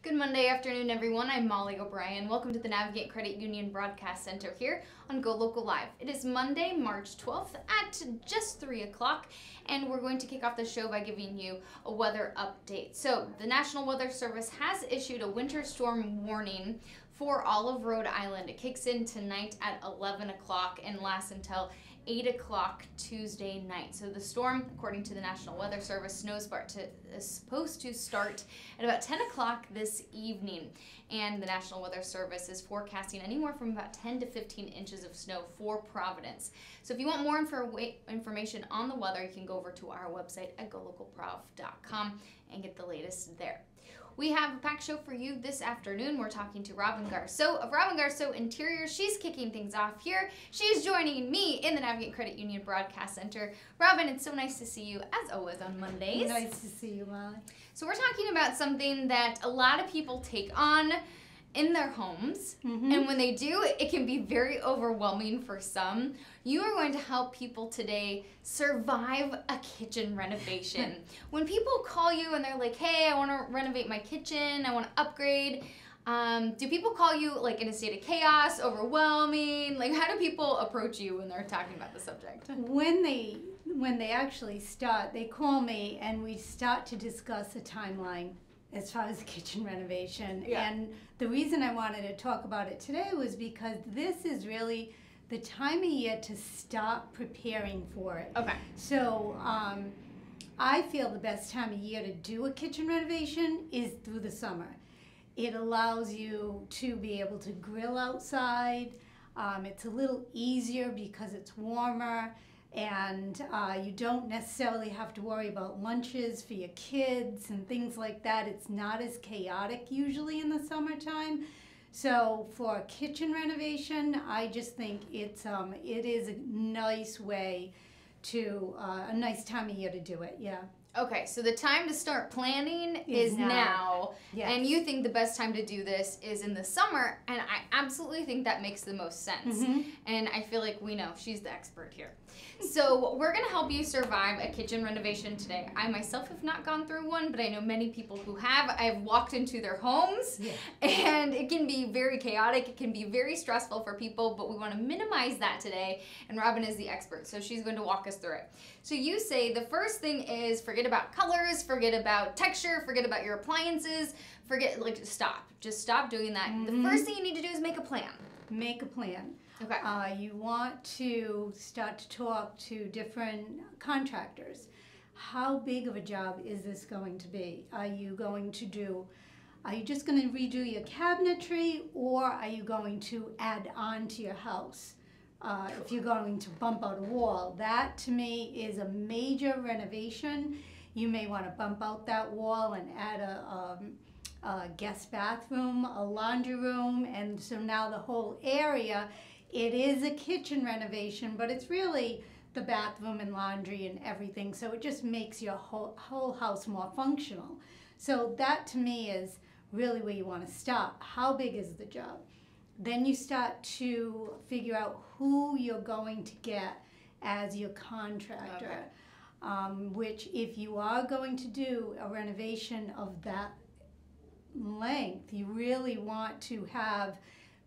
Good Monday afternoon, everyone. I'm Molly O'Brien. Welcome to the Navigate Credit Union Broadcast Center here on GoLocal Live. It is Monday, March 12th at just 3 o'clock, and we're going to kick off the show by giving you a weather update. So, the National Weather Service has issued a winter storm warning for all of Rhode Island. It kicks in tonight at 11 o'clock and lasts until 8 o'clock Tuesday night. So the storm, according to the National Weather Service, is supposed to start at about 10 o'clock this evening. And the National Weather Service is forecasting anywhere from about 10 to 15 inches of snow for Providence. So if you want more information on the weather, you can go over to our website at golocalprov.com and get the latest there. We have a packed show for you this afternoon. We're talking to Robin Garceau of Robin Garceau Interiors. She's kicking things off here. She's joining me in the Navigate Credit Union Broadcast Center. Robin, it's so nice to see you, as always, on Mondays. Nice to see you, Molly. So we're talking about something that a lot of people take on in their homes, and when they do, it can be very overwhelming for some. You are going to help people today survive a kitchen renovation. When people call you and they're like, hey, I want to renovate my kitchen, I want to upgrade, do people call you like in a state of chaos, overwhelming? Like, how do people approach you when they're talking about the subject? When they actually start, they call me and we start to discuss a timeline as far as the kitchen renovation. Yeah. And the reason I wanted to talk about it today was because this is really the time of year to start preparing for it. Okay. So I feel the best time of year to do a kitchen renovation is through the summer. It allows you to be able to grill outside. It's a little easier because it's warmer, and you don't necessarily have to worry about lunches for your kids and things like that. It's not as chaotic usually in the summertime. So for a kitchen renovation, I just think it is a nice way to, a nice time of year to do it, yeah. Okay, so the time to start planning is now. Yes. And you think the best time to do this is in the summer, and I absolutely think that makes the most sense. And I feel like we know, she's the expert here. So we're going to help you survive a kitchen renovation today. I myself have not gone through one, but I know many people who have. I've walked into their homes, and it can be very chaotic. It can be very stressful for people, but we want to minimize that today, and Robin is the expert, so she's going to walk us through it. So you say the first thing is forget about colors, forget about texture, forget about your appliances, stop. Just stop doing that. The first thing you need to do is make a plan. Make a plan. Okay. You want to start to talk to different contractors. How big of a job is this going to be? Are you just going to redo your cabinetry, or are you going to add on to your house? If you're going to bump out a wall, that to me is a major renovation. You may want to bump out that wall and add a guest bathroom, a laundry room, and so now the whole area, it is a kitchen renovation, but it's really the bathroom and laundry and everything, so it just makes your whole house more functional. So that to me is really where you want to stop. How big is the job? Then you start to figure out who you're going to get as your contractor, which if you are going to do a renovation of that length, you really want to have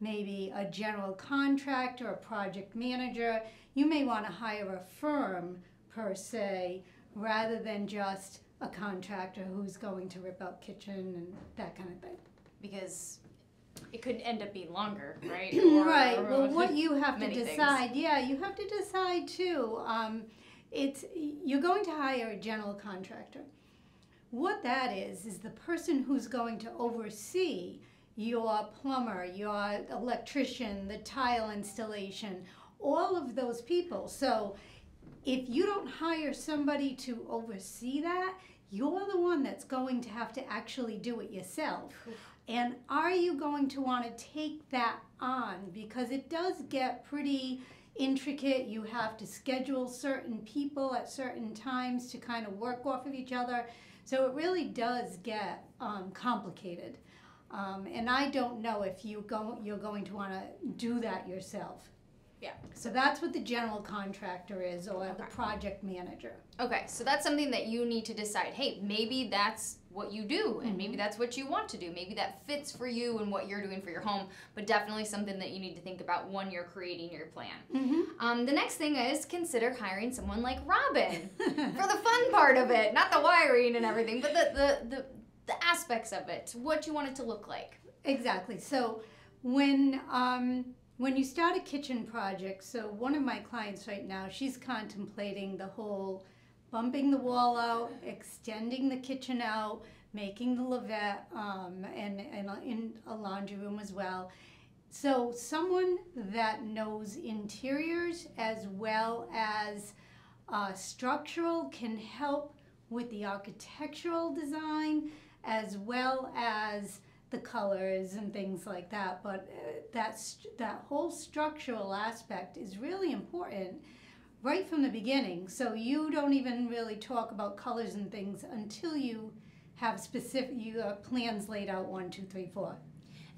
maybe a general contractor, a project manager. You may want to hire a firm per se, rather than just a contractor who's going to rip out kitchen and that kind of thing. Because it could end up being longer, right? Right. Well, what you have to decide, you have to decide too. You're going to hire a general contractor. What that is the person who's going to oversee your plumber, your electrician, the tile installation, all of those people. So if you don't hire somebody to oversee that, you're the one that's going to have to actually do it yourself. And are you going to want to take that on? Because it does get pretty intricate. You have to schedule certain people at certain times to kind of work off of each other. So it really does get complicated. And I don't know if you're going to want to do that yourself. Yeah. So that's what the general contractor is, or the project manager. Okay, so that's something that you need to decide. Hey, maybe that's what you do, and maybe that's what you want to do. Maybe that fits for you and what you're doing for your home, but definitely something that you need to think about when you're creating your plan. The next thing is consider hiring someone like Robin for the fun part of it, not the wiring and everything, but the aspects of it, what you want it to look like. Exactly. So when you start a kitchen project, so one of my clients right now, she's contemplating the whole bumping the wall out, extending the kitchen out, making the lavette, and in a laundry room as well. So someone that knows interiors as well as structural can help with the architectural design as well as the colors and things like that. But that whole structural aspect is really important right from the beginning. So you don't even really talk about colors and things until you have specific plans laid out 1, 2, 3, 4.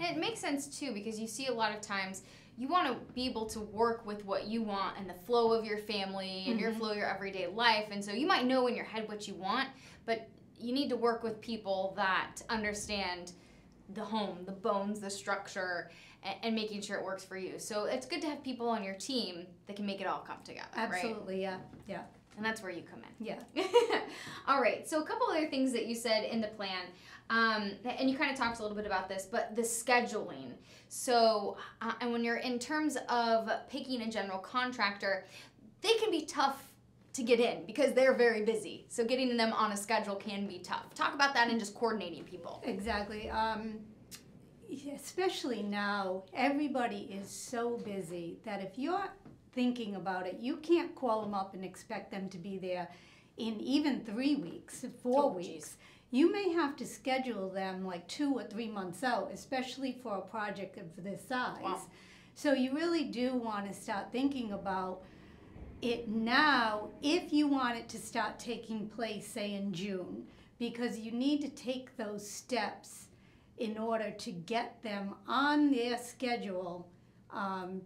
And it makes sense too, because you see a lot of times you want to be able to work with what you want and the flow of your family and your flow of your everyday life. And so you might know in your head what you want, but you need to work with people that understand the home, the bones, the structure, and making sure it works for you. So it's good to have people on your team that can make it all come together. Absolutely, right? Yeah. And that's where you come in. Yeah. All right, so a couple other things that you said in the plan, and you kind of talked a little bit about this, but the scheduling. So, and when you're in terms of picking a general contractor, they can be tough to get in because they're very busy. So getting them on a schedule can be tough. Talk about that and just coordinating people. Exactly. Especially now, everybody is so busy that if you're thinking about it, you can't call them up and expect them to be there in even 3 weeks, 4 weeks. Geez. You may have to schedule them like 2 or 3 months out, especially for a project of this size. Wow. So you really do want to start thinking about it now if you want it to start taking place, say in June, because you need to take those steps in order to get them on their schedule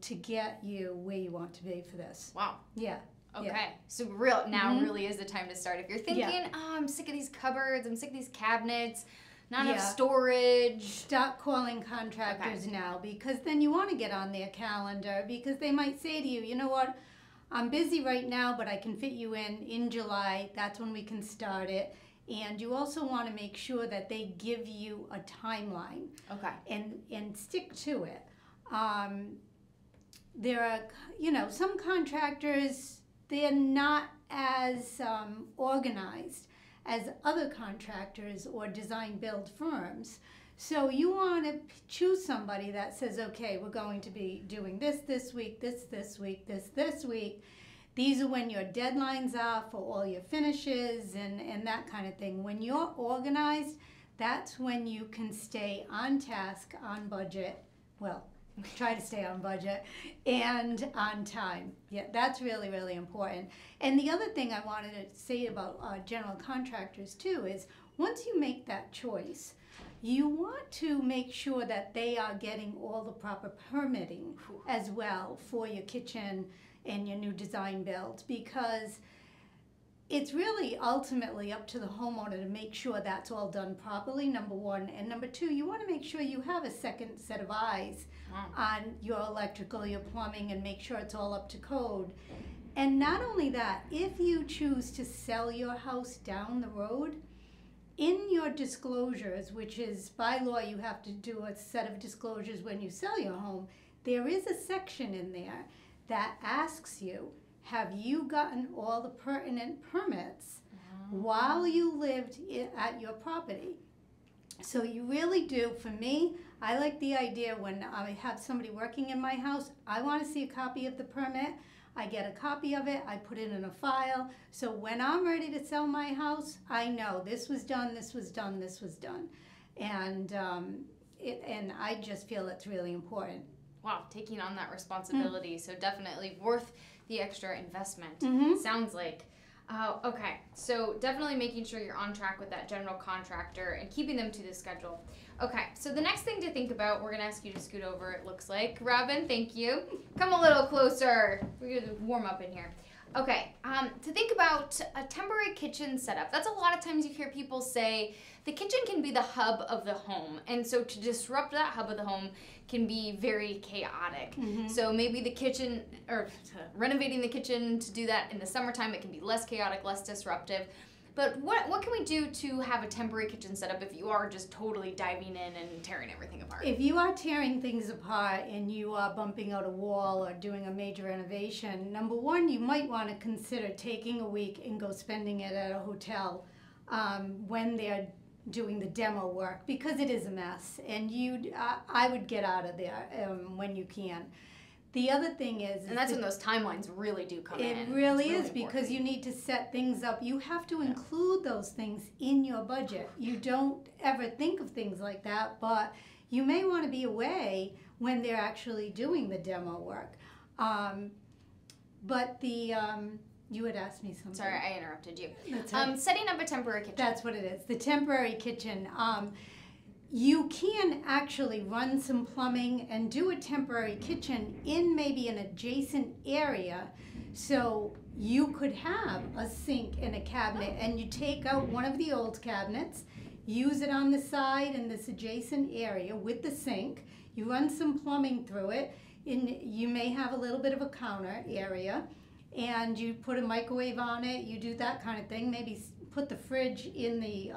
to get you where you want to be for this. Wow. Yeah. Okay. Yeah. So now really is the time to start. If you're thinking, oh, I'm sick of these cupboards, I'm sick of these cabinets, not enough storage. Start calling contractors now, because then you want to get on their calendar, because they might say to you, you know what, I'm busy right now, but I can fit you in July. That's when we can start it. And you also want to make sure that they give you a timeline. Okay. And stick to it. There are, some contractors, they're not as organized as other contractors or design build firms. So you want to choose somebody that says, okay, we're going to be doing this week, this week, this week. These are when your deadlines are for all your finishes and that kind of thing. When you're organized, that's when you can stay on task, on budget, well, try to stay on budget, and on time. Yeah, that's really, really important. And the other thing I wanted to say about general contractors too is once you make that choice, you want to make sure that they are getting all the proper permitting as well for your kitchen and your new design build, because it's really ultimately up to the homeowner to make sure that's all done properly, number one. And number two, you want to make sure you have a second set of eyes on your electrical, your plumbing, and make sure it's all up to code. And not only that, if you choose to sell your house down the road, in your disclosures, which is by law you have to do a set of disclosures when you sell your home, there is a section in there that asks you, have you gotten all the pertinent permits while you lived at your property? So you really do. For me, I like the idea when I have somebody working in my house, I want to see a copy of the permit. I get a copy of it, I put it in a file, so when I'm ready to sell my house, I know this was done, this was done, this was done. And and I just feel it's really important. Wow, taking on that responsibility, so definitely worth the extra investment, sounds like. Okay, so definitely making sure you're on track with that general contractor and keeping them to the schedule. Okay, so the next thing to think about, we're going to ask you to scoot over, it looks like. Robin, thank you. Come a little closer. We're going to warm up in here. Okay, to think about a temporary kitchen setup, that's a lot of times you hear people say the kitchen can be the hub of the home. And so to disrupt that hub of the home can be very chaotic. So maybe the kitchen, or renovating the kitchen to do that in the summertime, it can be less chaotic, less disruptive. But what can we do to have a temporary kitchen setup if you are just totally diving in and tearing everything apart? If you are tearing things apart and you are bumping out a wall or doing a major renovation, number one, you might want to consider taking a week and go spending it at a hotel when they're doing the demo work, because it is a mess, and I would get out of there when you can. The other thing is and that's when those timelines really do come in. It really is, because you need to set things up. You have to include those things in your budget. You don't ever think of things like that, but you may want to be away when they're actually doing the demo work. But you had asked me something. Sorry, I interrupted you. That's right. Setting up a temporary kitchen. That's what it is. The temporary kitchen. You can actually run some plumbing and do a temporary kitchen in maybe an adjacent area. So you could have a sink and a cabinet, and you take out one of the old cabinets, use it on the side in this adjacent area with the sink. You run some plumbing through it, and you may have a little bit of a counter area, and you put a microwave on it. You do that kind of thing. Maybe put the fridge in the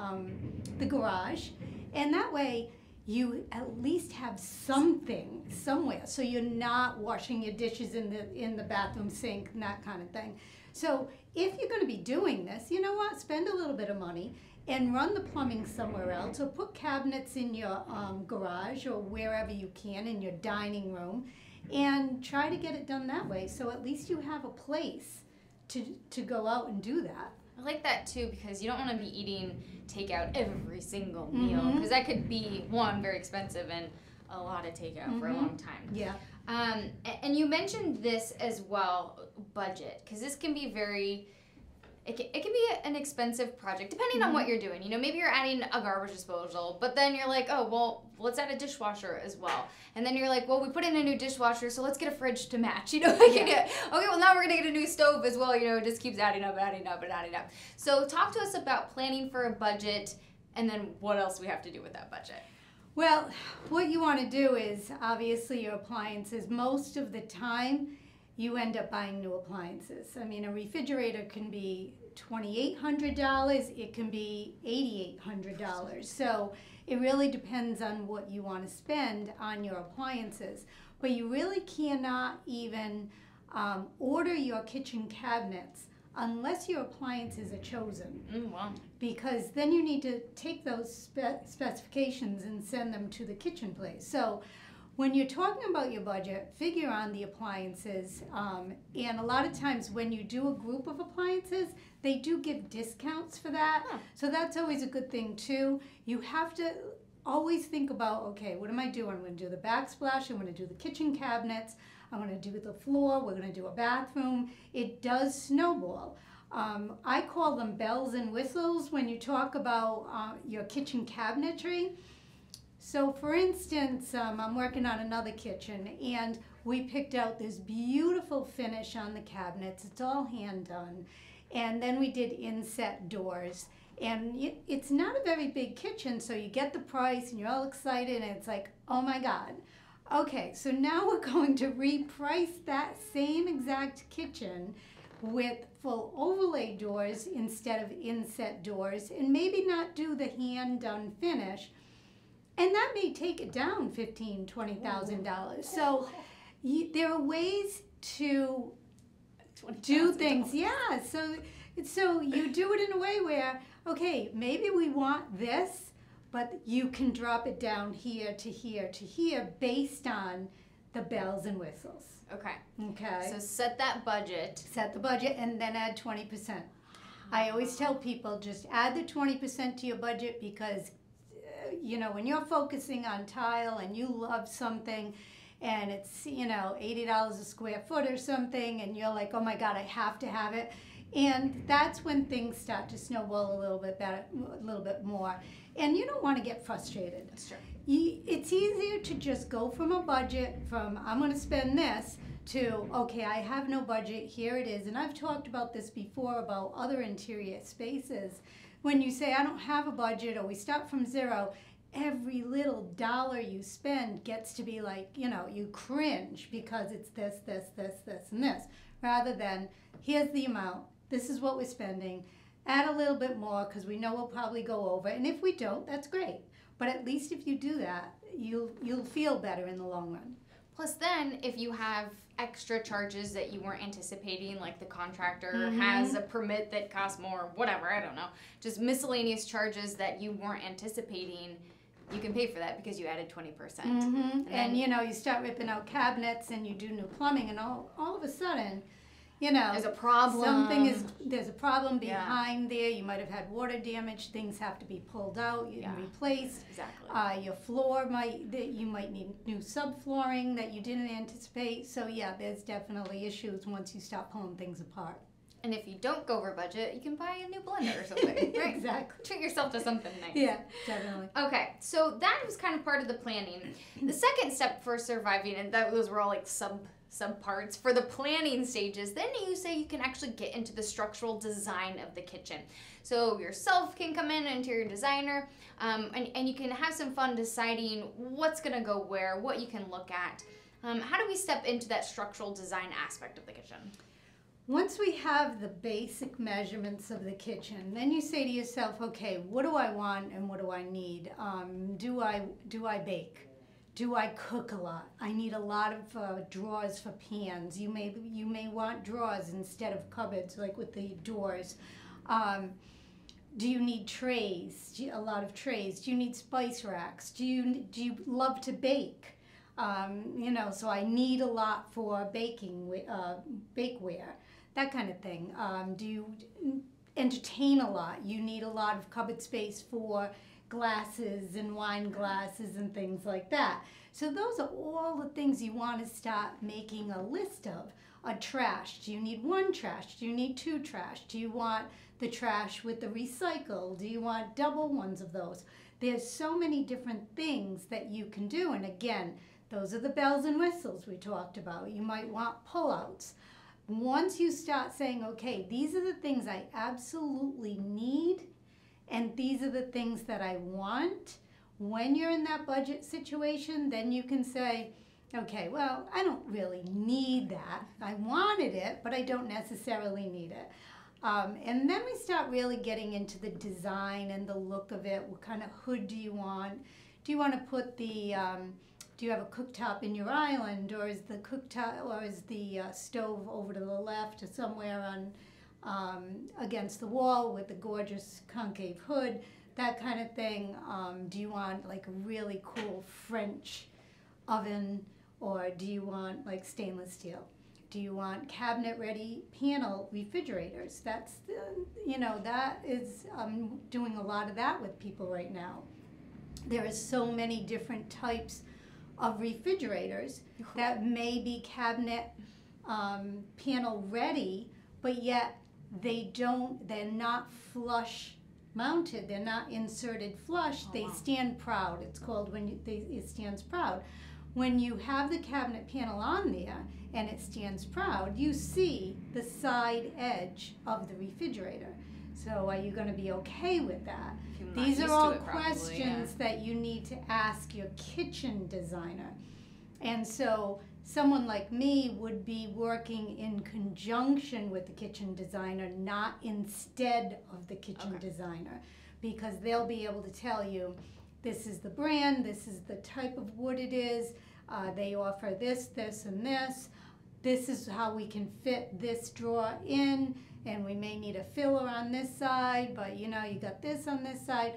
garage. And that way, you at least have something somewhere, so you're not washing your dishes in the bathroom sink and that kind of thing. So if you're going to be doing this, you know what? Spend a little bit of money and run the plumbing somewhere else, or put cabinets in your garage or wherever you can in your dining room, and try to get it done that way. So at least you have a place to go out and do that. I like that too, because you don't want to be eating takeout every single meal, because that could be, one, very expensive, and a lot of takeout for a long time. Yeah. And you mentioned this as well, budget, because this can be very, it can be an expensive project depending on what you're doing. You know, maybe you're adding a garbage disposal, but then you're like, oh, well, let's add a dishwasher as well. And then you're like, well, we put in a new dishwasher, so let's get a fridge to match. You know, okay, well, now we're going to get a new stove as well. You know, it just keeps adding up. So talk to us about planning for a budget, and then what else we have to do with that budget. Well, what you want to do is, obviously, your appliances. Most of the time, you end up buying new appliances. I mean, a refrigerator can be $2,800. It can be $8,800. So it really depends on what you want to spend on your appliances. But you really cannot even order your kitchen cabinets unless your appliances are chosen. Wow. Because then you need to take those specifications and send them to the kitchen place. So when you're talking about your budget, figure on the appliances. And a lot of times when you do a group of appliances, they do give discounts for that. So that's always a good thing too. You have to always think about, okay, what am I doing? I'm going to do the backsplash. I'm going to do the kitchen cabinets. I'm going to do the floor. We're going to do a bathroom. It does snowball. I call them bells and whistles when you talk about your kitchen cabinetry. So for instance, I'm working on another kitchen, and we picked out this beautiful finish on the cabinets. It's all hand done. And then we did inset doors. And it's not a very big kitchen, so you get the price and you're all excited, and it's like, oh my God. Okay, so now we're going to reprice that same exact kitchen with full overlay doors instead of inset doors, and maybe not do the hand done finish. And that may take it down $15,000, $20,000. So there are ways to do things. Yeah. So you do it in a way where, okay, maybe we want this, but you can drop it down here to here to here based on the bells and whistles. Okay. Okay. So set that budget. Set the budget and then add 20%. I always tell people just add the 20% to your budget, because you know, when you're focusing on tile and you love something and it's, you know, $80 a square foot or something, and you're like, oh my God, I have to have it. And that's when things start to snowball a little bit better, a little bit more. And you don't want to get frustrated. That's true. It's easier to just go from a budget from I'm going to spend this to, okay, I have no budget, here it is. And I've talked about this before about other interior spaces. When you say I don't have a budget or we start from zero, every little dollar you spend gets to be like, you cringe because it's this, and this. Rather than, here's the amount, this is what we're spending, add a little bit more because we know we'll probably go over. And if we don't, that's great. But at least if you do that, you'll feel better in the long run. Plus then, if you have extra charges that you weren't anticipating, like the contractor has a permit that costs more, whatever, I don't know, just miscellaneous charges that you weren't anticipating, you can pay for that because you added 20%. And you start ripping out cabinets and you do new plumbing and all of a sudden, there's a problem. There's a problem behind there. You might have had water damage. Things have to be pulled out and replaced. Exactly. Your floor you might need new subflooring that you didn't anticipate. So yeah, there's definitely issues once you start pulling things apart. And if you don't go over budget, you can buy a new blender or something. Right? Exactly. Treat yourself to something nice. Yeah, definitely. Okay, so that was kind of part of the planning. The second step for surviving, and those were all like subparts for the planning stages, then you say you can actually get into the structural design of the kitchen. So yourself can come in, interior designer, and you can have some fun deciding what's gonna go where, what you can look at. How do we step into that structural design aspect of the kitchen? Once we have the basic measurements of the kitchen, then you say to yourself, okay, what do I want and what do I need? Do I bake? Do I cook a lot? I need a lot of drawers for pans. You may want drawers instead of cupboards, like with the doors. Do you need trays? A lot of trays. Do you need spice racks? Do you love to bake? So I need a lot for baking, bakeware, that kind of thing. Do you entertain a lot? You need a lot of cupboard space for glasses and wine glasses and things like that. So those are all the things you want to start making a list of. Trash. Do you need one trash? Do you need two trash? Do you want the trash with the recycle? Do you want double ones of those? There's so many different things that you can do. And again, those are the bells and whistles we talked about. You might want pullouts. Once you start saying, okay, these are the things I absolutely need, and these are the things that I want, when you're in that budget situation, then you can say, okay, well, I don't really need that. I wanted it, but I don't necessarily need it. And then we start really getting into the design and the look of it. What kind of hood do you want? Do you want to put the, do you have a cooktop in your island, or is the cooktop, or is the stove over to the left or somewhere on against the wall with a gorgeous concave hood, that kind of thing? Do you want like a really cool French oven, or do you want like stainless steel? Do you want cabinet-ready panel refrigerators? That's that is doing a lot of that with people right now. There are so many different types of refrigerators that may be cabinet panel ready, but yet they're not flush mounted. They're not inserted flush. They stand proud. It's called it stands proud. When you have the cabinet panel on there and it stands proud, you see the side edge of the refrigerator. So are you going to be okay with that? These are all questions that you need to ask your kitchen designer. And so someone like me would be working in conjunction with the kitchen designer, not instead of the kitchen designer, because they'll be able to tell you, this is the brand, this is the type of wood it is, they offer this, this, and this. This is how we can fit this drawer in, and we may need a filler on this side, but you got this on this side.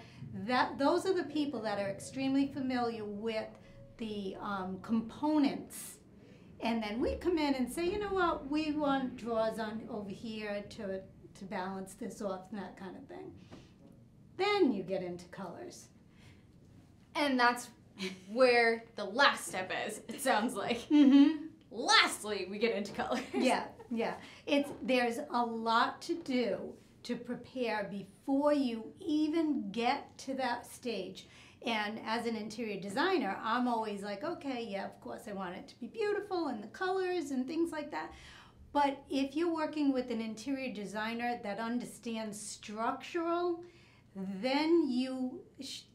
Those are the people that are extremely familiar with the components. And then we come in and say, you know what, we want drawers on over here to balance this off and that kind of thing. Then you get into colors. And that's where the last step is, it sounds like. Lastly, we get into colors. Yeah, Yeah, there's a lot to do to prepare before you even get to that stage. And as an interior designer, I'm always like, okay, yeah, of course I want it to be beautiful and the colors and things like that. But if you're working with an interior designer that understands structural, then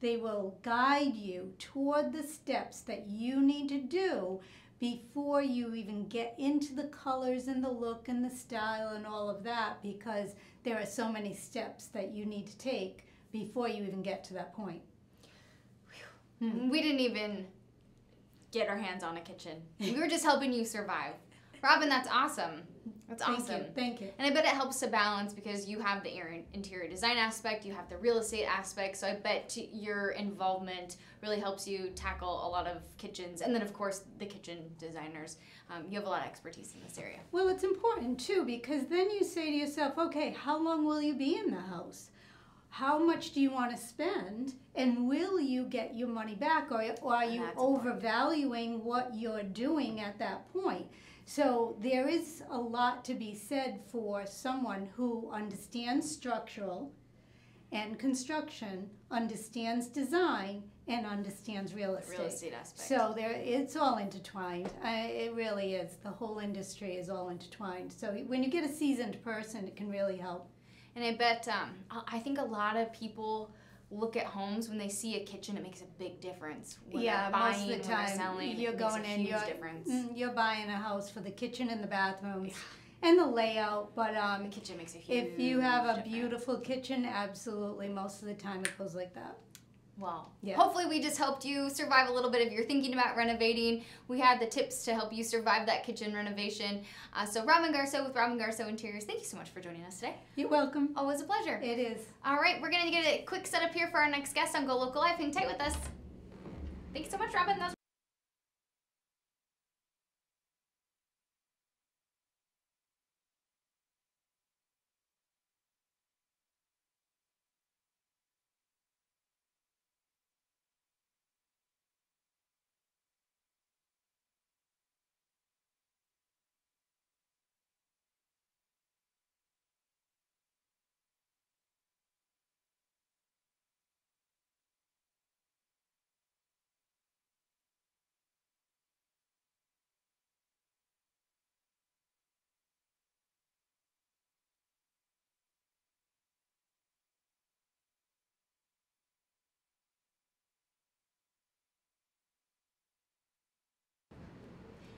they will guide you toward the steps that you need to do before you even get into the colors and the look and the style and all of that, because there are so many steps that you need to take before you even get to that point. We didn't even get our hands on a kitchen. We were just helping you survive. Robin, that's awesome. That's awesome. Thank you. And I bet it helps to balance because you have the interior design aspect, you have the real estate aspect, so I bet your involvement really helps you tackle a lot of kitchens. And then, of course, the kitchen designers. You have a lot of expertise in this area. Well, it's important, too, because then you say to yourself, okay, how long will you be in the house? How much do you want to spend? And will you get your money back? Or are you overvaluing what you're doing at that point? So there is a lot to be said for someone who understands structural and construction, understands design, and understands real estate. Real estate aspect. So it's all intertwined. It really is. The whole industry is all intertwined. So when you get a seasoned person, it can really help. And I bet, I think a lot of people look at homes when they see a kitchen, it makes a big difference. When they're buying, most of the when time they're selling, you're going in, you're buying a house for the kitchen and the bathrooms and the layout. But the kitchen makes a huge if you have a difference. beautiful kitchen, absolutely, most of the time it goes like that. Well, yeah. Hopefully we just helped you survive a little bit if you're thinking about renovating. We had the tips to help you survive that kitchen renovation. So Robin Garceau with Robin Garceau Interiors, thank you so much for joining us today. You're welcome. Always a pleasure. It is. All right, we're going to get a quick setup here for our next guest on Go Local Live. Hang tight with us. Thank you so much, Robin.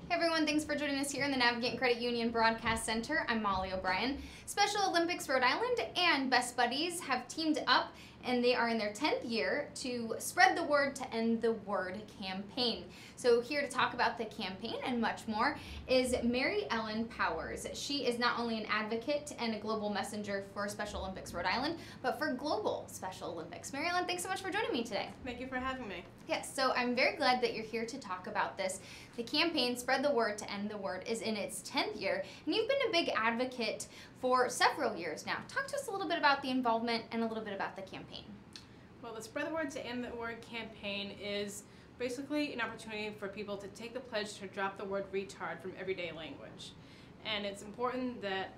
Hey everyone, thanks for joining us here in the Navigate Credit Union Broadcast Center. I'm Molly O'Brien. Special Olympics Rhode Island and Best Buddies have teamed up, and they are in their 10th year to spread the word to end the word campaign. So here to talk about the campaign and much more is Mary Ellen Powers. She is not only an advocate and a global messenger for Special Olympics Rhode Island, but for global Special Olympics. Mary Ellen, thanks so much for joining me today. Thank you for having me. Yes, so I'm very glad that you're here to talk about this. The campaign, Spread the Word to End the Word, is in its 10th year, and you've been a big advocate for several years now. Talk to us a little bit about the involvement and a little bit about the campaign. Well, the Spread the Word to End the Word campaign is basically an opportunity for people to take the pledge to drop the word retard from everyday language. And it's important that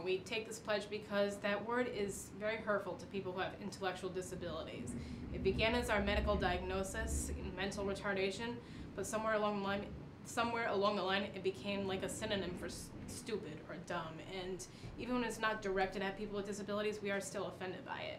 we take this pledge because that word is very hurtful to people who have intellectual disabilities. It began as our medical diagnosis in mental retardation, but somewhere along the line it became like a synonym for stupid or dumb. And even when it's not directed at people with disabilities, we are still offended by it.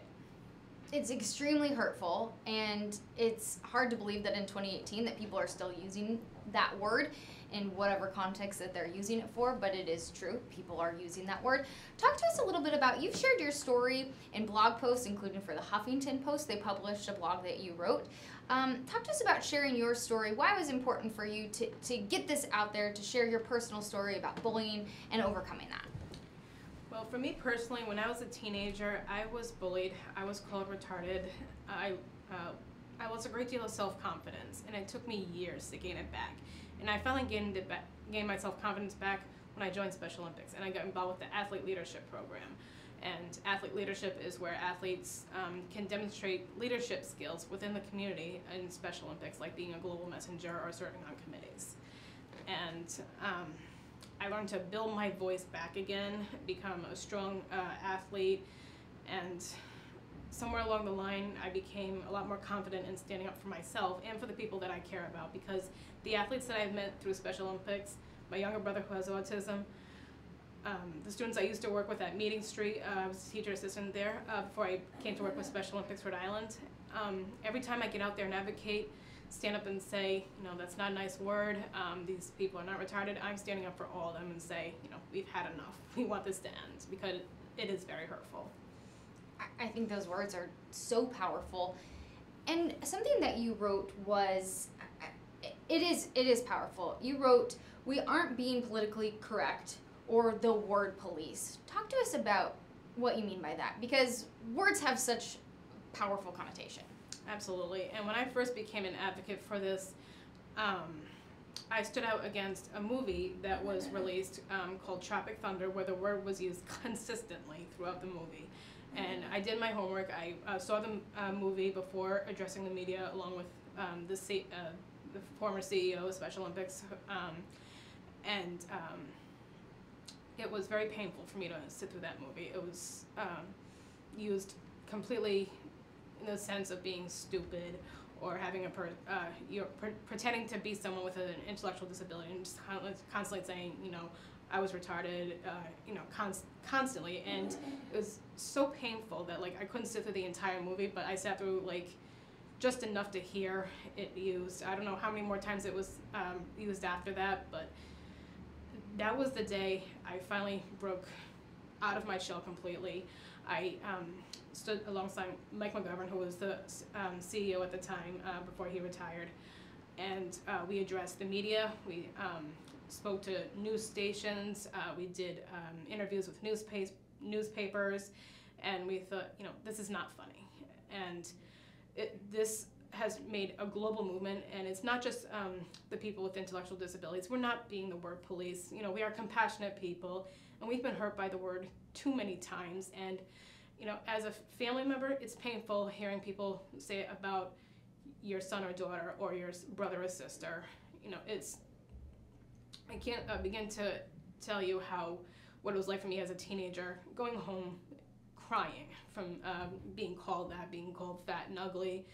It's extremely hurtful, and it's hard to believe that in 2018 that people are still using that word in whatever context that they're using it for, but it is true. People are using that word. Talk to us a little bit about, you've shared your story in blog posts, including for the Huffington Post. They published a blog that you wrote. Talk to us about sharing your story, why it was important for you to get this out there, to share your personal story about bullying and overcoming that. Well, for me personally, when I was a teenager, I was bullied. I was called retarded. I lost a great deal of self-confidence, and it took me years to gain it back. And I finally gained my self-confidence back when I joined Special Olympics, and I got involved with the Athlete Leadership Program. And athlete leadership is where athletes can demonstrate leadership skills within the community in Special Olympics, like being a global messenger or serving on committees. And I learned to build my voice back again, become a strong athlete, and somewhere along the line, I became a lot more confident in standing up for myself and for the people that I care about, because the athletes that I've met through Special Olympics, my younger brother who has autism, the students I used to work with at Meeting Street, I was a teacher assistant there before I came to work with Special Olympics Rhode Island. Every time I get out there and advocate, stand up and say, that's not a nice word, these people are not retarded, I'm standing up for all of them and say, we've had enough. We want this to end, because it is very hurtful. I think those words are so powerful. And something that you wrote was, it is powerful. You wrote, "We aren't being politically correct," or the word police. Talk to us about what you mean by that, because words have such powerful connotation. Absolutely. And when I first became an advocate for this, I stood out against a movie that was released called Tropic Thunder, where the word was used consistently throughout the movie. And I did my homework. I saw the movie before addressing the media, along with the former CEO of Special Olympics. It was very painful for me to sit through that movie. It was used completely in the sense of being stupid, or having you're pretending to be someone with an intellectual disability, and just constantly saying, I was retarded, constantly. And it was so painful that I couldn't sit through the entire movie, but I sat through just enough to hear it used. I don't know how many more times it was used after that, but that was the day I finally broke out of my shell completely. I stood alongside Mike McGovern, who was the CEO at the time before he retired, and we addressed the media. We spoke to news stations. We did interviews with newspapers, and we thought, this is not funny. And this has made a global movement, and it's not just the people with intellectual disabilities. We're not being the word police. We are compassionate people, and we've been hurt by the word too many times. And as a family member, it's painful hearing people say it about your son or daughter, or your brother or sister. I can't begin to tell you what it was like for me as a teenager, going home crying from being called that, being called fat and ugly.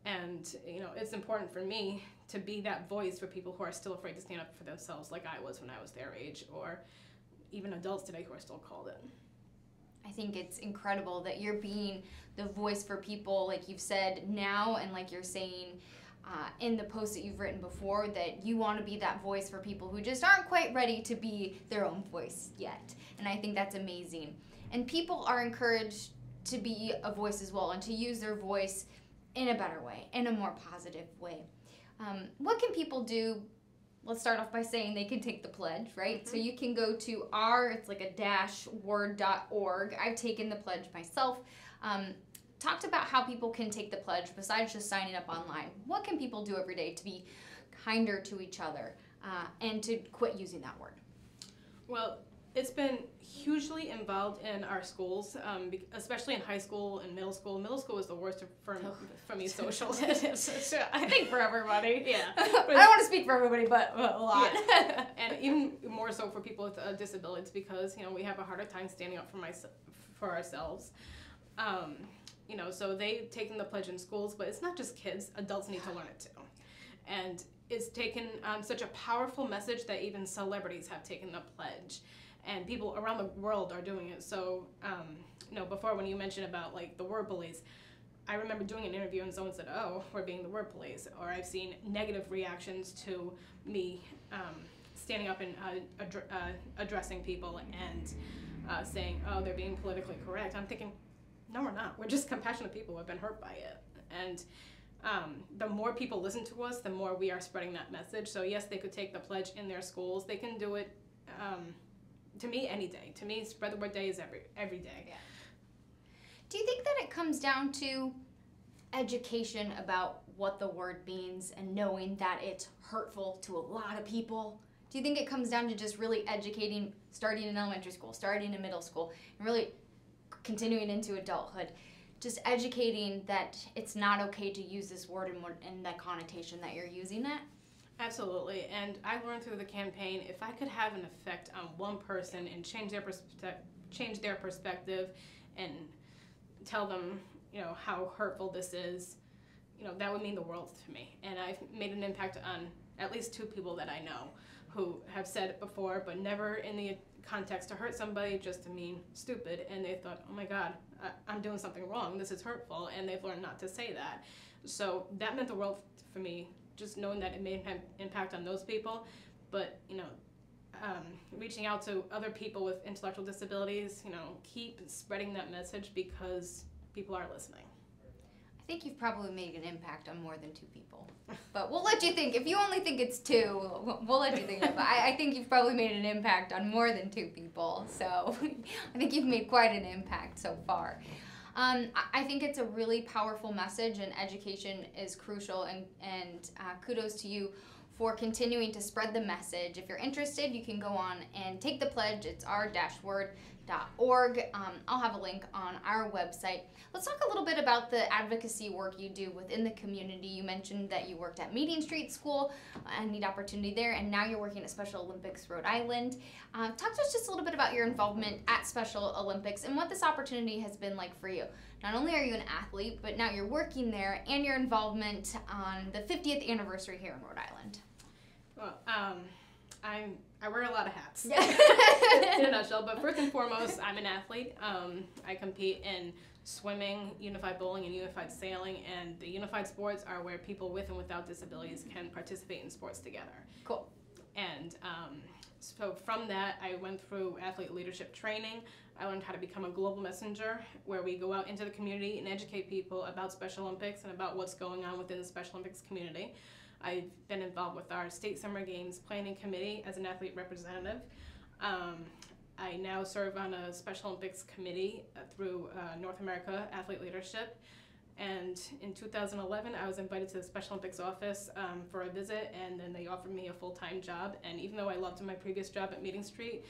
And it's important for me to be that voice for people who are still afraid to stand up for themselves, like I was when I was their age, or even adults today who are still called it. I think it's incredible that you're being the voice for people, like you've said now, and like you're saying in the post that you've written before, that you want to be that voice for people who just aren't quite ready to be their own voice yet. And I think that's amazing. And people are encouraged to be a voice as well, and to use their voice in a better way, in a more positive way. What can people do? Let's start off by saying they can take the pledge, right? Mm-hmm. So you can go to it's like a -word.org. I've taken the pledge myself. Talked about how people can take the pledge besides just signing up online. What can people do every day to be kinder to each other and to quit using that word? Well, it's been hugely involved in our schools, especially in high school and middle school. Middle school is the worst for me socially. I think for everybody. Yeah. I don't want to speak for everybody, but a lot. Yeah. And even more so for people with disabilities, because we have a harder time standing up for ourselves. So they've taken the pledge in schools, but it's not just kids. Adults need to learn it too. And it's taken such a powerful message that even celebrities have taken the pledge. And people around the world are doing it. So, before when you mentioned about the word police, I remember doing an interview and someone said, "Oh, we're being the word police." Or I've seen negative reactions to me standing up and addressing people and saying, "Oh, they're being politically correct." I'm thinking, no, we're not. We're just compassionate people who have been hurt by it. And the more people listen to us, the more we are spreading that message. So yes, they could take the pledge in their schools. They can do it. To me, any day. To me, Spread the Word Day is every day. Yeah. Do you think that it comes down to education about what the word means and knowing that it's hurtful to a lot of people? Do you think it comes down to just really educating, starting in elementary school, starting in middle school, and really continuing into adulthood, just educating that it's not okay to use this word in that connotation that you're using it? Absolutely, and I learned through the campaign, if I could have an effect on one person and change their perspective and tell them, how hurtful this is, that would mean the world to me. And I've made an impact on at least 2 people that I know who have said it before, but never in the context to hurt somebody, just to mean stupid. And they thought, oh my God, I'm doing something wrong. This is hurtful. And they've learned not to say that. So that meant the world for me, just knowing that it made an impact on those people. But, reaching out to other people with intellectual disabilities, keep spreading that message because people are listening. I think you've probably made an impact on more than 2 people. But we'll let you think. If you only think it's 2, we'll let you think of it. But I think you've probably made an impact on more than 2 people. So I think you've made quite an impact so far. I think it's a really powerful message, and education is crucial, and kudos to you for continuing to spread the message. If you're interested, you can go on and take the pledge. It's r-word.org. I'll have a link on our website. Let's talk a little bit about the advocacy work you do within the community. You mentioned that you worked at Meeting Street School, a neat opportunity there, and now you're working at Special Olympics Rhode Island. Talk to us just a little bit about your involvement at Special Olympics and what this opportunity has been like for you. Not only are you an athlete, but now you're working there, and your involvement on the 50th anniversary here in Rhode Island. Well, I wear a lot of hats in a nutshell, but first and foremost, I'm an athlete. I compete in swimming, unified bowling, and unified sailing, and the unified sports are where people with and without disabilities can participate in sports together. Cool. And so from that, I went through athlete leadership training. I learned how to become a global messenger, where we go out into the community and educate people about Special Olympics and about what's going on within the Special Olympics community. I've been involved with our State Summer Games Planning Committee as an athlete representative. I now serve on a Special Olympics committee through North America Athlete Leadership. And in 2011, I was invited to the Special Olympics office for a visit, and then they offered me a full-time job. And even though I loved my previous job at Meeting Street,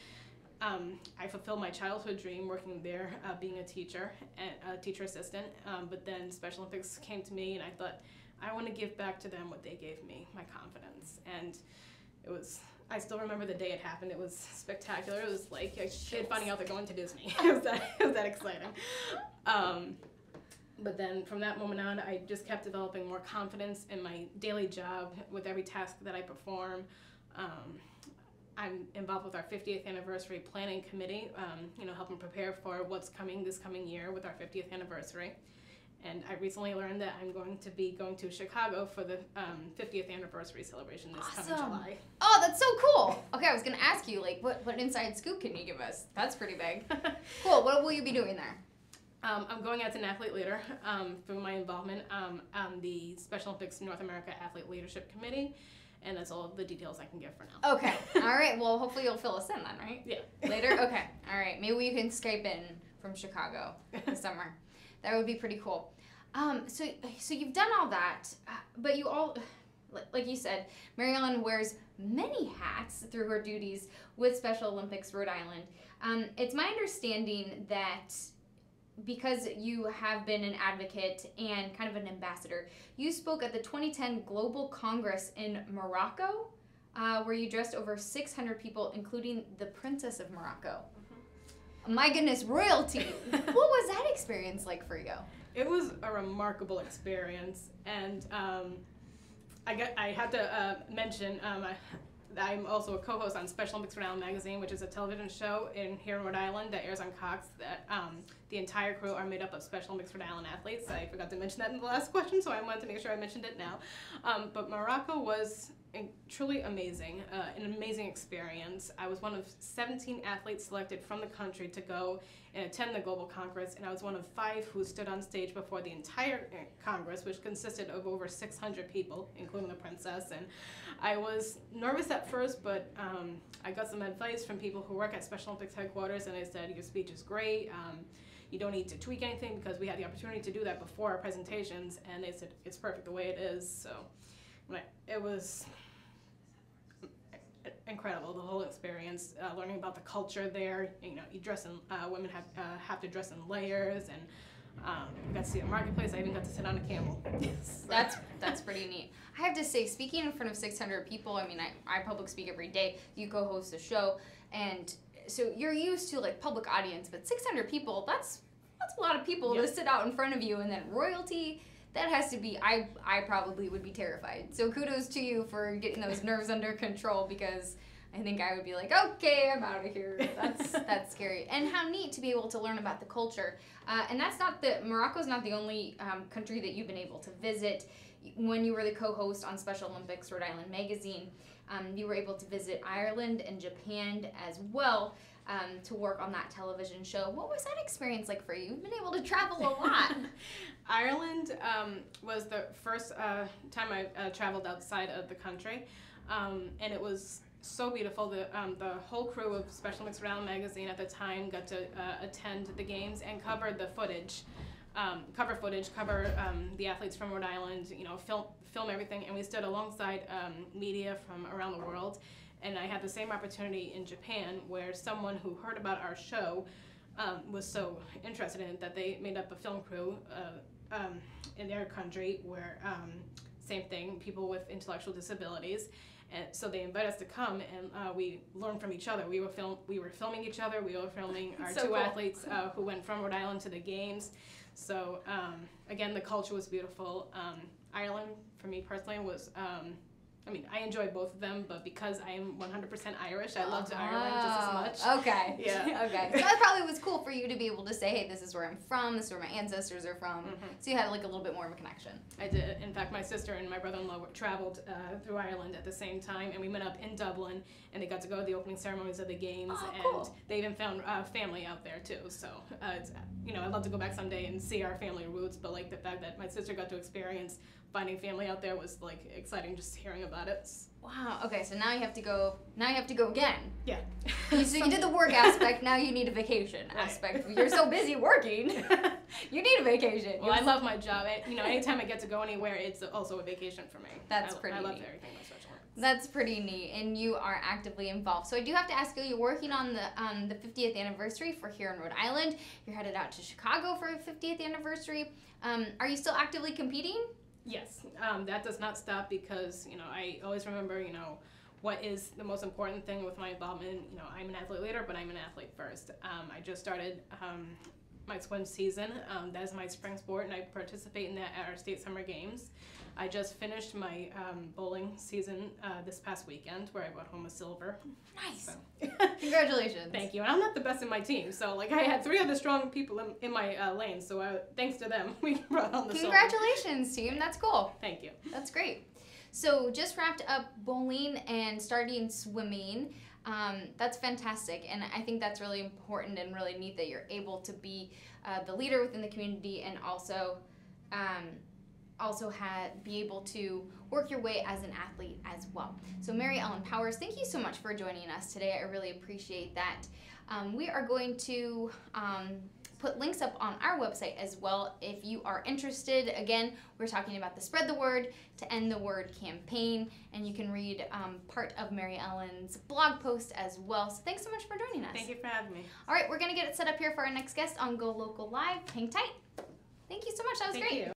I fulfilled my childhood dream working there, being a teacher, and a teacher assistant. But then Special Olympics came to me, and I thought, I want to give back to them what they gave me, my confidence. And it was, I still remember the day it happened. It was spectacular. It was like a kid finding out they're going to Disney. It was that exciting. But then from that moment on, I just kept developing more confidence in my daily job with every task that I perform. I'm involved with our 50th anniversary planning committee, helping prepare for what's coming this coming year with our 50th anniversary. And I recently learned that I'm going to be going to Chicago for the 50th anniversary celebration this coming July. Oh, that's so cool. Okay, I was going to ask you, what inside scoop can you give us? That's pretty big. Cool. What will you be doing there? I'm going as an athlete leader through my involvement on the Special Olympics North America Athlete Leadership Committee. And that's all the details I can give for now. Okay. All right. Well, hopefully you'll fill us in then, right? Yeah. Later? Okay. All right. Maybe we can Skype in from Chicago this summer. That would be pretty cool. So you've done all that, but you all, like you said, Mary Ellen wears many hats through her duties with Special Olympics Rhode Island. It's my understanding that because you have been an advocate and kind of an ambassador, you spoke at the 2010 Global Congress in Morocco, where you addressed over 600 people, including the Princess of Morocco. Mm-hmm. My goodness, royalty! What was that experience like for you? It was a remarkable experience, and I had to mention I'm also a co-host on Special Olympics Rhode Island magazine, which is a television show here in Rhode Island that airs on Cox. That the entire crew are made up of Special Olympics Rhode Island athletes. I forgot to mention that in the last question, so I wanted to make sure I mentioned it now. But Morocco was truly amazing, an amazing experience. I was one of 17 athletes selected from the country to go and attend the Global Congress, and I was one of 5 who stood on stage before the entire Congress, which consisted of over 600 people, including the princess. And I was nervous at first, but I got some advice from people who work at Special Olympics headquarters, and they said, your speech is great. You don't need to tweak anything, because we had the opportunity to do that before our presentations, and they said, it's perfect the way it is. So it was incredible, the whole experience, learning about the culture there. You dress in, women have to dress in layers, and I got to see a marketplace. I even got to sit on a camel. That's pretty neat. I have to say, speaking in front of 600 people, I mean, I public speak every day. You co-host a show, and so you're used to like public audience, but 600 people, that's a lot of people to sit out in front of you, and then royalty. That has to be, I probably would be terrified. So kudos to you for getting those nerves under control, because I think I would be like, okay, I'm out of here. That's scary. And how neat to be able to learn about the culture. And Morocco's not the only country that you've been able to visit. When you were the co-host on Special Olympics Rhode Island Magazine, you were able to visit Ireland and Japan as well. To work on that television show. What was that experience like for you? You've been able to travel a lot. Ireland was the first time I traveled outside of the country, and it was so beautiful. The whole crew of Special Olympics Rhode Island Magazine at the time got to attend the games and cover the footage, cover the athletes from Rhode Island, film everything, and we stood alongside media from around the world. And I had the same opportunity in Japan, where someone who heard about our show was so interested in it that they made up a film crew in their country where, same thing, people with intellectual disabilities. And so they invited us to come, and we learned from each other. We were filming each other. We were filming our two athletes who went from Rhode Island to the games. So again, the culture was beautiful. Ireland, for me personally, was I enjoy both of them, but because I am 100% Irish, I loved Ireland just as much. Okay. Yeah. Okay. So that probably was cool for you to be able to say, hey, this is where I'm from, this is where my ancestors are from. Mm-hmm. So you had like a little bit more of a connection. I did. In fact, my sister and my brother-in-law traveled through Ireland at the same time, and we met up in Dublin, and they got to go to the opening ceremonies of the games, and they even found family out there too. So, I'd love to go back someday and see our family roots, but like the fact that my sister got to experience finding family out there was like exciting, just hearing about it. Wow. Okay, so now you have to go. Now you have to go again. Yeah. So you did the work aspect. Now you need a vacation aspect. You're so busy working. You need a vacation. Well, I love my job. Anytime I get to go anywhere, it's also a vacation for me. That's pretty neat. I love everything about Special Olympics. That's pretty neat, and you are actively involved. So I do have to ask you, you're working on the 50th anniversary for here in Rhode Island. You're headed out to Chicago for a 50th anniversary. Are you still actively competing? Yes, that does not stop because, I always remember, what is the most important thing with my involvement. I'm an athlete leader, but I'm an athlete first. I just started my swim season. That is my spring sport, and I participate in that at our state summer games. I just finished my bowling season this past weekend, where I brought home a silver. Nice. So. Congratulations. Thank you. And I'm not the best in my team, so I had 3 other strong people in my lane. So thanks to them, we brought home the silver. Congratulations, team. That's cool. Thank you. That's great. So just wrapped up bowling and starting swimming. That's fantastic, and I think that's really important and really neat that you're able to be the leader within the community, and also be able to work your way as an athlete as well. So Mary Ellen Powers, thank you so much for joining us today. I really appreciate that. We are going to put links up on our website as well if you are interested. Again, we're talking about the Spread the Word to End the Word campaign, and you can read part of Mary Ellen's blog post as well. So thanks so much for joining us. Thank you for having me. All right, we're going to get it set up here for our next guest on Go Local Live. Hang tight. Thank you so much. That was great. Thank you.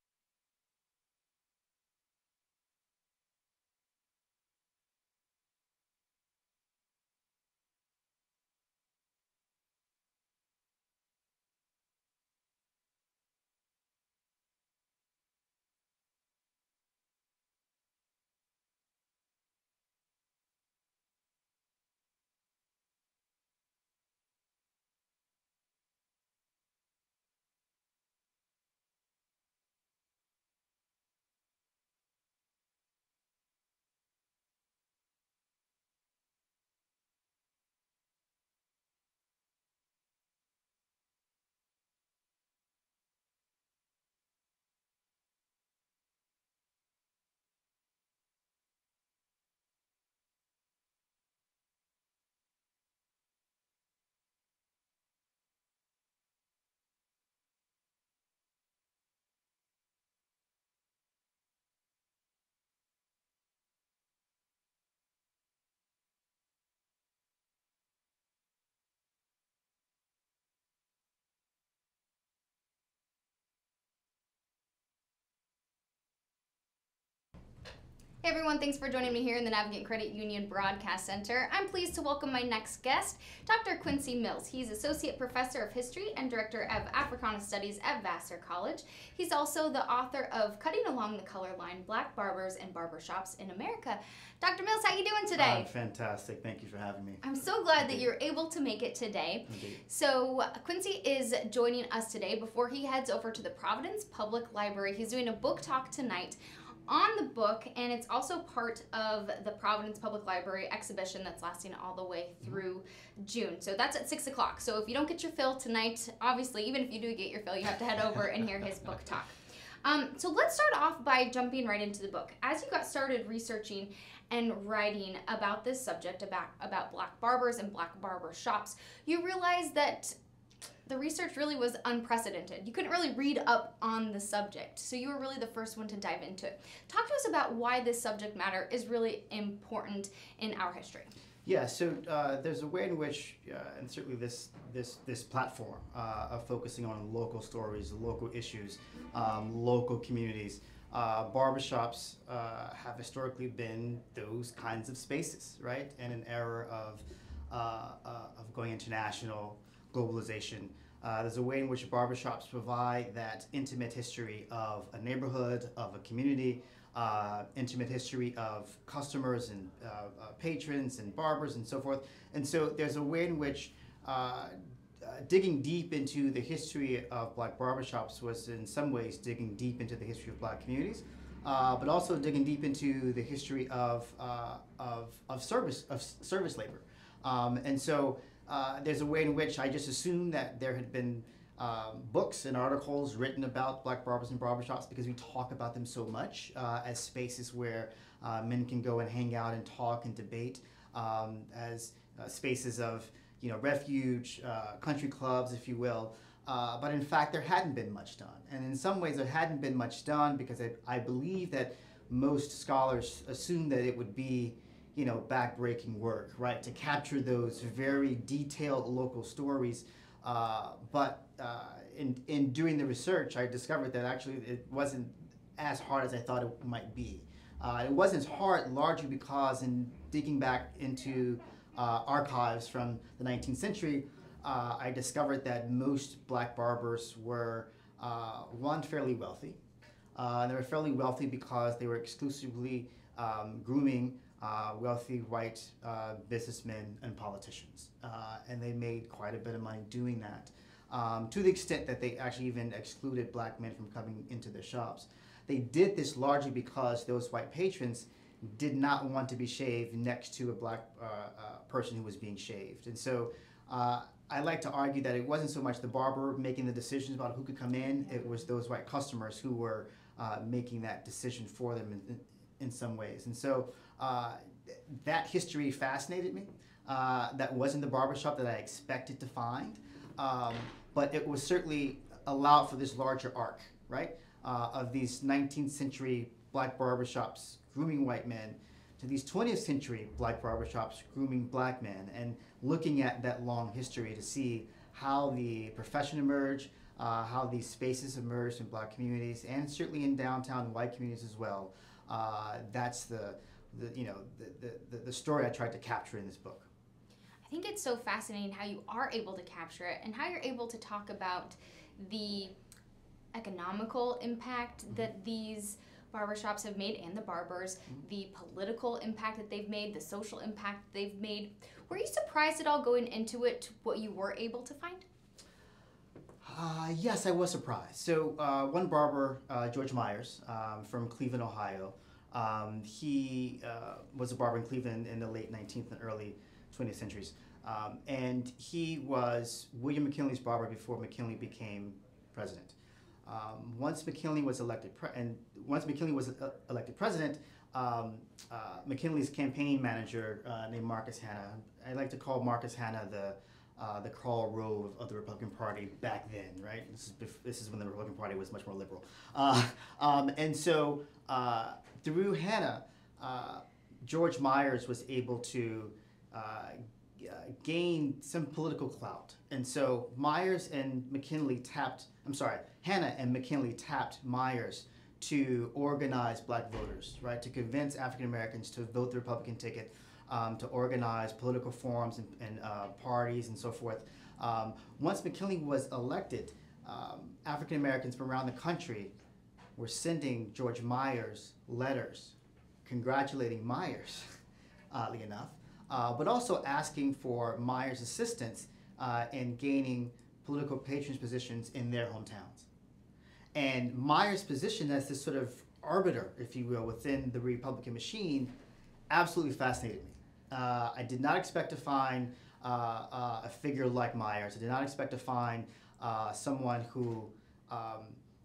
Hey everyone, thanks for joining me here in the Navigate Credit Union Broadcast Center. I'm pleased to welcome my next guest, Dr. Quincy Mills. He's Associate Professor of History and Director of Africana Studies at Vassar College. He's also the author of Cutting Along the Color Line, Black Barbers and Barbershops in America. Dr. Mills, how you doing today? I'm fantastic. Thank you for having me. I'm so glad that you're able to make it today. Indeed. So Quincy is joining us today before he heads over to the Providence Public Library. He's doing a book talk tonight on the book, and it's also part of the Providence Public Library exhibition that's lasting all the way through June. So that's at 6 o'clock. So if you don't get your fill tonight, obviously, even if you do get your fill, you have to head over and hear his book talk. So let's start off by jumping right into the book. As you got started researching and writing about this subject, about black barbers and black barber shops, you realized that the research really was unprecedented. You couldn't really read up on the subject, so you were really the first one to dive into it. Talk to us about why this subject matter is really important in our history. Yeah, so there's a way in which, and certainly this platform of focusing on local stories, local issues, local communities, barbershops have historically been those kinds of spaces, right? In an era of going international, globalization, there's a way in which barbershops provide that intimate history of a neighborhood, of a community, intimate history of customers and patrons and barbers and so forth. And so there's a way in which digging deep into the history of black barbershops was in some ways digging deep into the history of black communities, but also digging deep into the history of service labor. And so there's a way in which I just assumed that there had been books and articles written about black barbers and barbershops because we talk about them so much as spaces where men can go and hang out and talk and debate, as spaces of refuge, country clubs, if you will. But in fact, there hadn't been much done. And in some ways, there hadn't been much done because I believe that most scholars assumed that it would be backbreaking work, right, to capture those very detailed local stories. But in doing the research, I discovered that actually it wasn't as hard as I thought it might be. It wasn't as hard largely because in digging back into archives from the 19th century, I discovered that most black barbers were, one, fairly wealthy. They were fairly wealthy because they were exclusively grooming wealthy white businessmen and politicians. And they made quite a bit of money doing that, to the extent that they actually even excluded black men from coming into their shops. They did this largely because those white patrons did not want to be shaved next to a black person who was being shaved. And so I like to argue that it wasn't so much the barber making the decisions about who could come in, it was those white customers who were making that decision for them in some ways. And so that history fascinated me. That wasn't the barbershop that I expected to find, but it was certainly allowed for this larger arc, right, of these 19th century black barbershops grooming white men to these 20th century black barbershops grooming black men, and looking at that long history to see how the profession emerged, how these spaces emerged in black communities, and certainly in downtown white communities as well. That's the story I tried to capture in this book. I think it's so fascinating how you are able to capture it and how you're able to talk about the economical impact that these barbershops have made and the barbers, the political impact that they've made, the social impact they've made. Were you surprised at all going into it what you were able to find? Yes, I was surprised. So one barber, George Myers, from Cleveland, Ohio, he was a barber in Cleveland in the late 19th and early 20th centuries. And he was William McKinley's barber before McKinley became president. Once McKinley was elected president, McKinley's campaign manager named Marcus Hanna, I like to call Marcus Hanna the Karl Rove of the Republican Party back then, right? This is when the Republican Party was much more liberal. And so through Hanna, George Myers was able to gain some political clout. And so Hanna and McKinley tapped Myers to organize black voters, right? To convince African Americans to vote the Republican ticket, to organize political forums and parties and so forth. Once McKinley was elected, African Americans from around the country were sending George Myers letters congratulating Myers, oddly enough, but also asking for Myers' assistance in gaining political patronage positions in their hometowns. And Myers' position as this sort of arbiter, if you will, within the Republican machine absolutely fascinated me. I did not expect to find a figure like Myers. I did not expect to find someone who,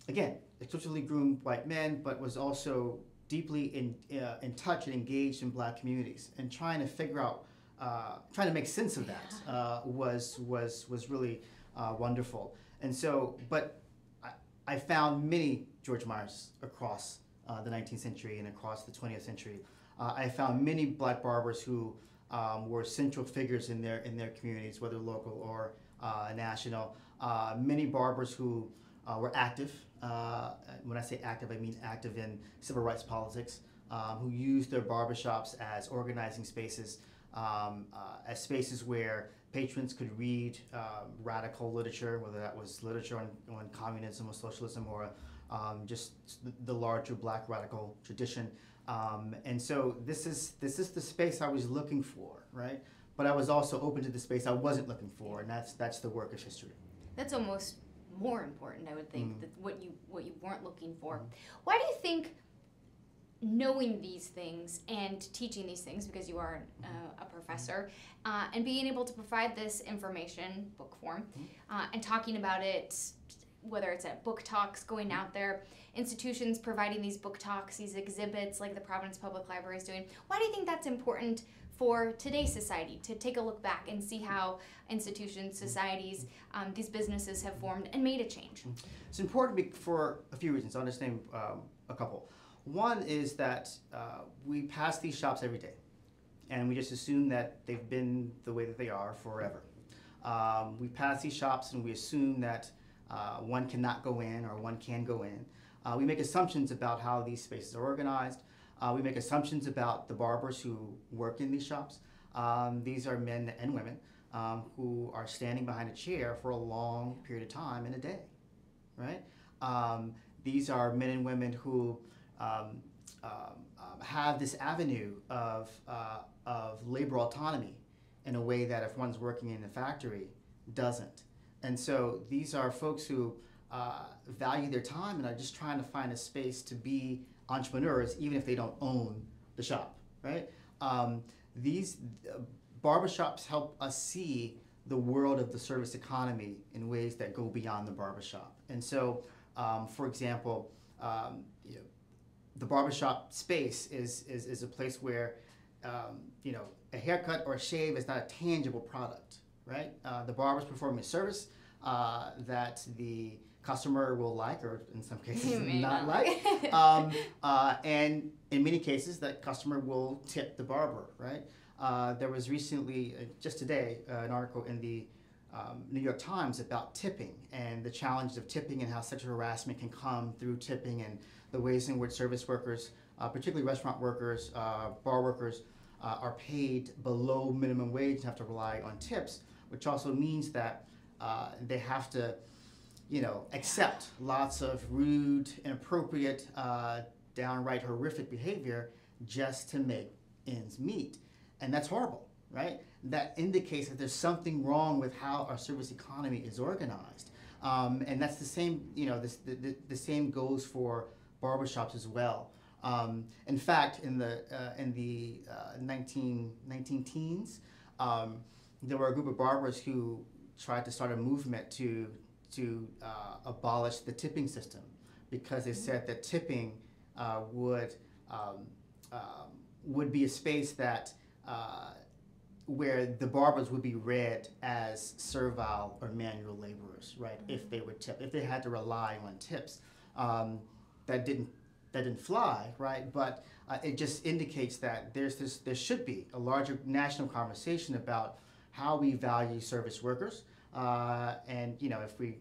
again, exclusively groomed white men, but was also deeply in touch and engaged in black communities. And trying to figure out, trying to make sense of that was really wonderful. And so, but I found many George Myers across the 19th century and across the 20th century. I found many black barbers who were central figures in their communities, whether local or national. Many barbers who were active. When I say active, I mean active in civil rights politics, who used their barbershops as organizing spaces, as spaces where patrons could read radical literature, whether that was literature on communism or socialism or just the larger black radical tradition. And so this is the space I was looking for, right? But I was also open to the space I wasn't looking for, and that's the work of history. That's almost more important, I would think, that what you weren't looking for. Why do you think knowing these things and teaching these things, because you are a professor, and being able to provide this information, book form, and talking about it, whether it's at book talks, going out there, institutions providing these book talks, these exhibits like the Providence Public Library is doing, why do you think that's important for today's society, to take a look back and see how institutions, societies, these businesses have formed and made a change? It's important for a few reasons. I'll just name a couple. One is that we pass these shops every day, and we just assume that they've been the way that they are forever. We pass these shops and we assume that one cannot go in or one can go in. We make assumptions about how these spaces are organized. We make assumptions about the barbers who work in these shops. These are men and women who are standing behind a chair for a long period of time in a day, right? These are men and women who have this avenue of labor autonomy in a way that if one's working in a factory doesn't. And so these are folks who value their time and are just trying to find a space to be entrepreneurs, even if they don't own the shop, right? These barbershops help us see the world of the service economy in ways that go beyond the barbershop. And so, for example, the barbershop space is a place where, a haircut or a shave is not a tangible product, right? The barber's performing a service that the customer will like, or in some cases not like. And in many cases, that customer will tip the barber, right? There was recently, just today, an article in the New York Times about tipping and the challenge of tipping and how sexual harassment can come through tipping and the ways in which service workers, particularly restaurant workers, bar workers, are paid below minimum wage and have to rely on tips, which also means that they have to, accept lots of rude, inappropriate, downright horrific behavior just to make ends meet. And that's horrible, right? That indicates that there's something wrong with how our service economy is organized. And that's the same, the same goes for barbershops as well. In fact, in the 19 teens, there were a group of barbers who tried to start a movement to abolish the tipping system because they said that tipping would be a space that where the barbers would be read as servile or manual laborers, right? If they were tipped, if they had to rely on tips, that didn't fly, right? But it just indicates that there should be a larger national conversation about how we value service workers, and if we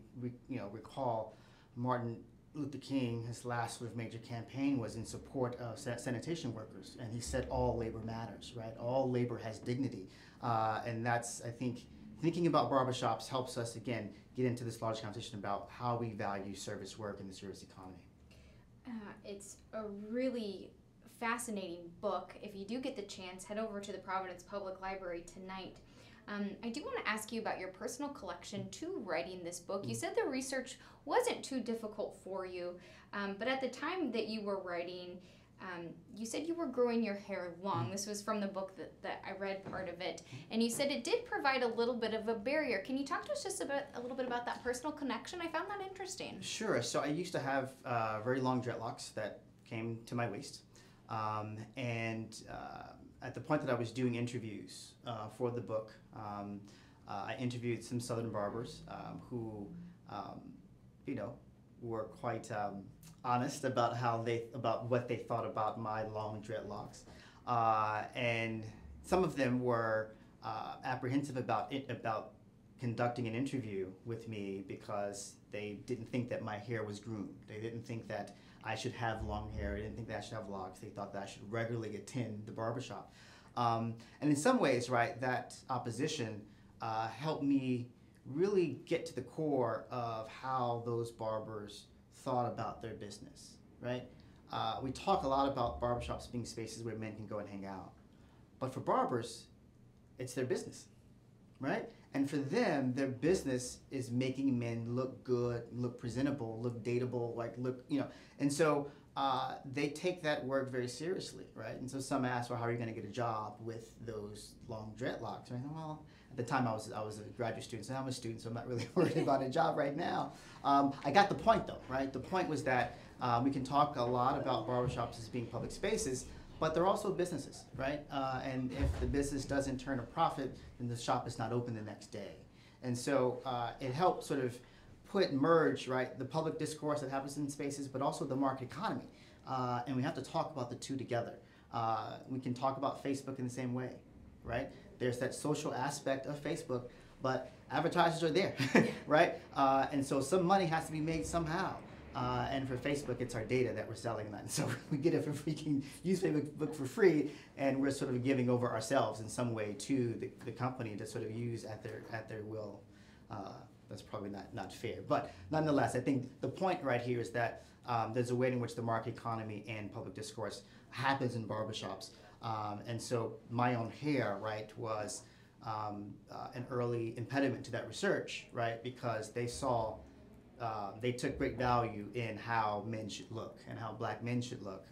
recall Martin Luther King, his last sort of major campaign was in support of sanitation workers, and he said all labor matters, right? All labor has dignity, and that's, I think, thinking about barbershops helps us, again, get into this large conversation about how we value service work in the service economy. It's a really fascinating book. If you do get the chance, head over to the Providence Public Library tonight. I do want to ask you about your personal collection to writing this book. You said the research wasn't too difficult for you, but at the time that you were writing, you said you were growing your hair long. This was from the book that I read part of it, and you said it did provide a little bit of a barrier. Can you talk to us just a little bit about that personal connection? I found that interesting. Sure. So I used to have very long dreadlocks that came to my waist, and at the point that I was doing interviews for the book, I interviewed some Southern barbers who, were quite honest about about what they thought about my long dreadlocks, and some of them were apprehensive about conducting an interview with me because they didn't think that my hair was groomed. They didn't think that I should have long hair. They didn't think that I should have locks. They thought that I should regularly attend the barbershop. And in some ways, right, that opposition helped me really get to the core of how those barbers thought about their business, right? We talk a lot about barbershops being spaces where men can go and hang out. But for barbers, it's their business, right? And for them, their business is making men look good, look presentable, look dateable, and so they take that work very seriously, right? And so some ask, well, how are you going to get a job with those long dreadlocks? Right? Well, at the time I was a graduate student, so I'm a student, so I'm not really worried about a job right now. I got the point though, right? The point was that we can talk a lot about barbershops as being public spaces, but they're also businesses, right? And if the business doesn't turn a profit, then the shop is not open the next day. And so it helped sort of merge, right, the public discourse that happens in spaces, but also the market economy. And we have to talk about the two together. We can talk about Facebook in the same way, right? There's that social aspect of Facebook, but advertisers are there, right? And so some money has to be made somehow. And for Facebook, it's our data that we're selling that. And so we get it for we can use Facebook for free, and we're sort of giving over ourselves in some way to the company to sort of use at their will. That's probably not fair. But nonetheless, I think the point right here is that there's a way in which the market economy and public discourse happens in barbershops. And so my own hair, right, was an early impediment to that research, right, because they saw, they took great value in how men should look and how black men should look.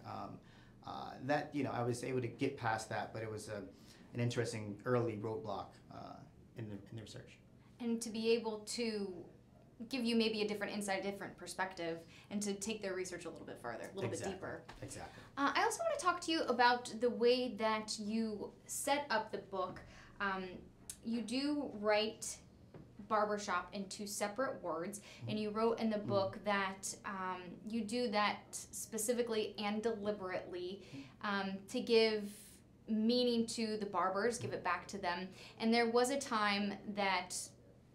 I was able to get past that, but it was an interesting early roadblock in the research. And to be able to give you maybe a different insight, different perspective, and to take their research a little bit further, a little bit deeper. Exactly. I also want to talk to you about the way that you set up the book. You do write barbershop in two separate words, and you wrote in the book that you do that specifically and deliberately to give meaning to the barbers, give it back to them. And there was a time that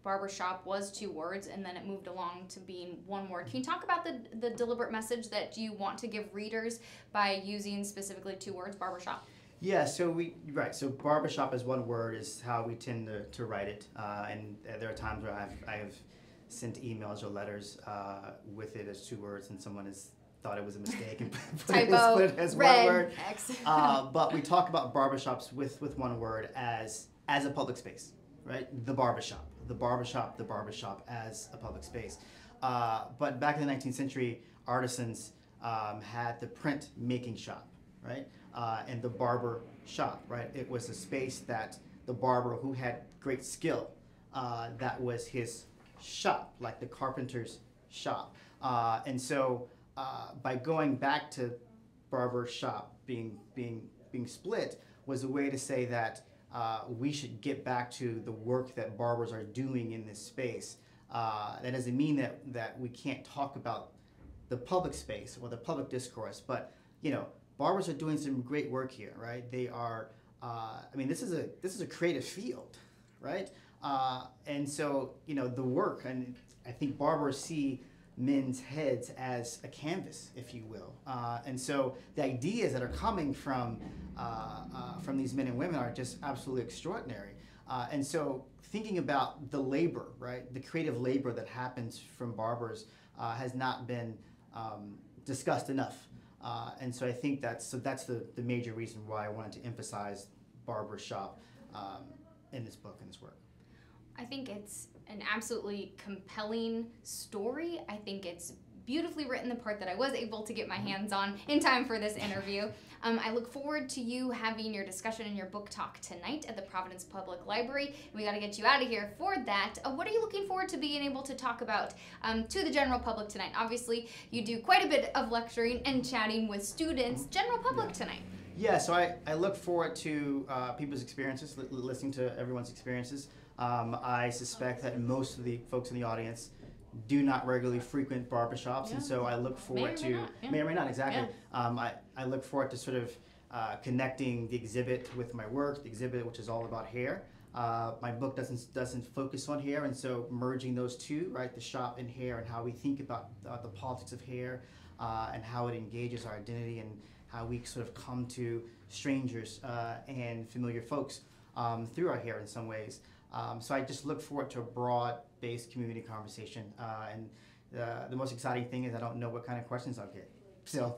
barbershop was two words, and then it moved along to being one word. Can you talk about the deliberate message that you want to give readers by using specifically two words, barbershop? Yeah, so so barbershop as one word is how we tend to write it, and there are times where I have sent emails or letters with it as two words, and someone has thought it was a mistake and put it as one word. X. But we talk about barbershops with one word as a public space, right? The barbershop as a public space. But back in the 19th century, artisans had the print making shop, right? And the barber shop, right? It was a space that the barber who had great skill, that was his shop, like the carpenter's shop. And so by going back to barber shop being split was a way to say that we should get back to the work that barbers are doing in this space. That doesn't mean that we can't talk about the public space or the public discourse, but barbers are doing some great work here, right? They are. This is a creative field, right? And so the work, and I think barbers see men's heads as a canvas, if you will. And so the ideas that are coming from these men and women are just absolutely extraordinary. And so thinking about the labor, right, the creative labor that happens from barbers has not been discussed enough. And so I think that's the major reason why I wanted to emphasize barbershop in this book and this work. I think it's an absolutely compelling story. I think it's beautifully written, the part that I was able to get my hands on in time for this interview. I look forward to you having your discussion and your book talk tonight at the Providence Public Library. We got to get you out of here for that. What are you looking forward to being able to talk about to the general public tonight? Obviously, you do quite a bit of lecturing and chatting with students. General public tonight. Yeah, so I look forward to people's experiences, listening to everyone's experiences. I suspect that most of the folks in the audience do not regularly frequent barbershops, and so I look forward may or may not, exactly. Yeah. I look forward to sort of connecting the exhibit with my work, the exhibit which is all about hair. My book doesn't focus on hair, and so merging those two, right, the shop and hair, and how we think about the politics of hair, and how it engages our identity, and how we sort of come to strangers and familiar folks through our hair in some ways. So I just look forward to a broad-based community conversation, and the most exciting thing is I don't know what kind of questions I'll get. So,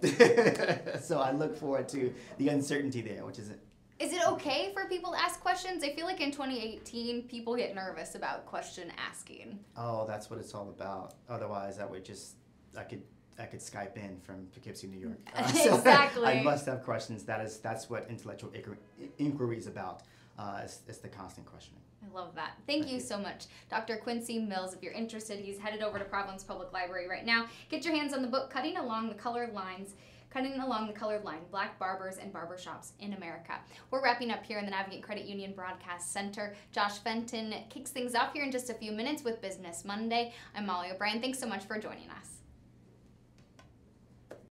so I look forward to the uncertainty there, which is it. Is it okay for people to ask questions? I feel like in 2018, people get nervous about question asking. Oh, that's what it's all about. Otherwise, I could Skype in from Poughkeepsie, New York. Exactly. I must have questions. That's what intellectual inquiry is about. It's the constant questioning. I love that. Thank you so much, Dr. Quincy Mills. If you're interested, he's headed over to Providence Public Library right now. Get your hands on the book, Cutting Along the Colored Line, Black Barbers and Barbershops in America. We're wrapping up here in the Navigate Credit Union Broadcast Center. Josh Fenton kicks things off here in just a few minutes with Business Monday. I'm Molly O'Brien. Thanks so much for joining us.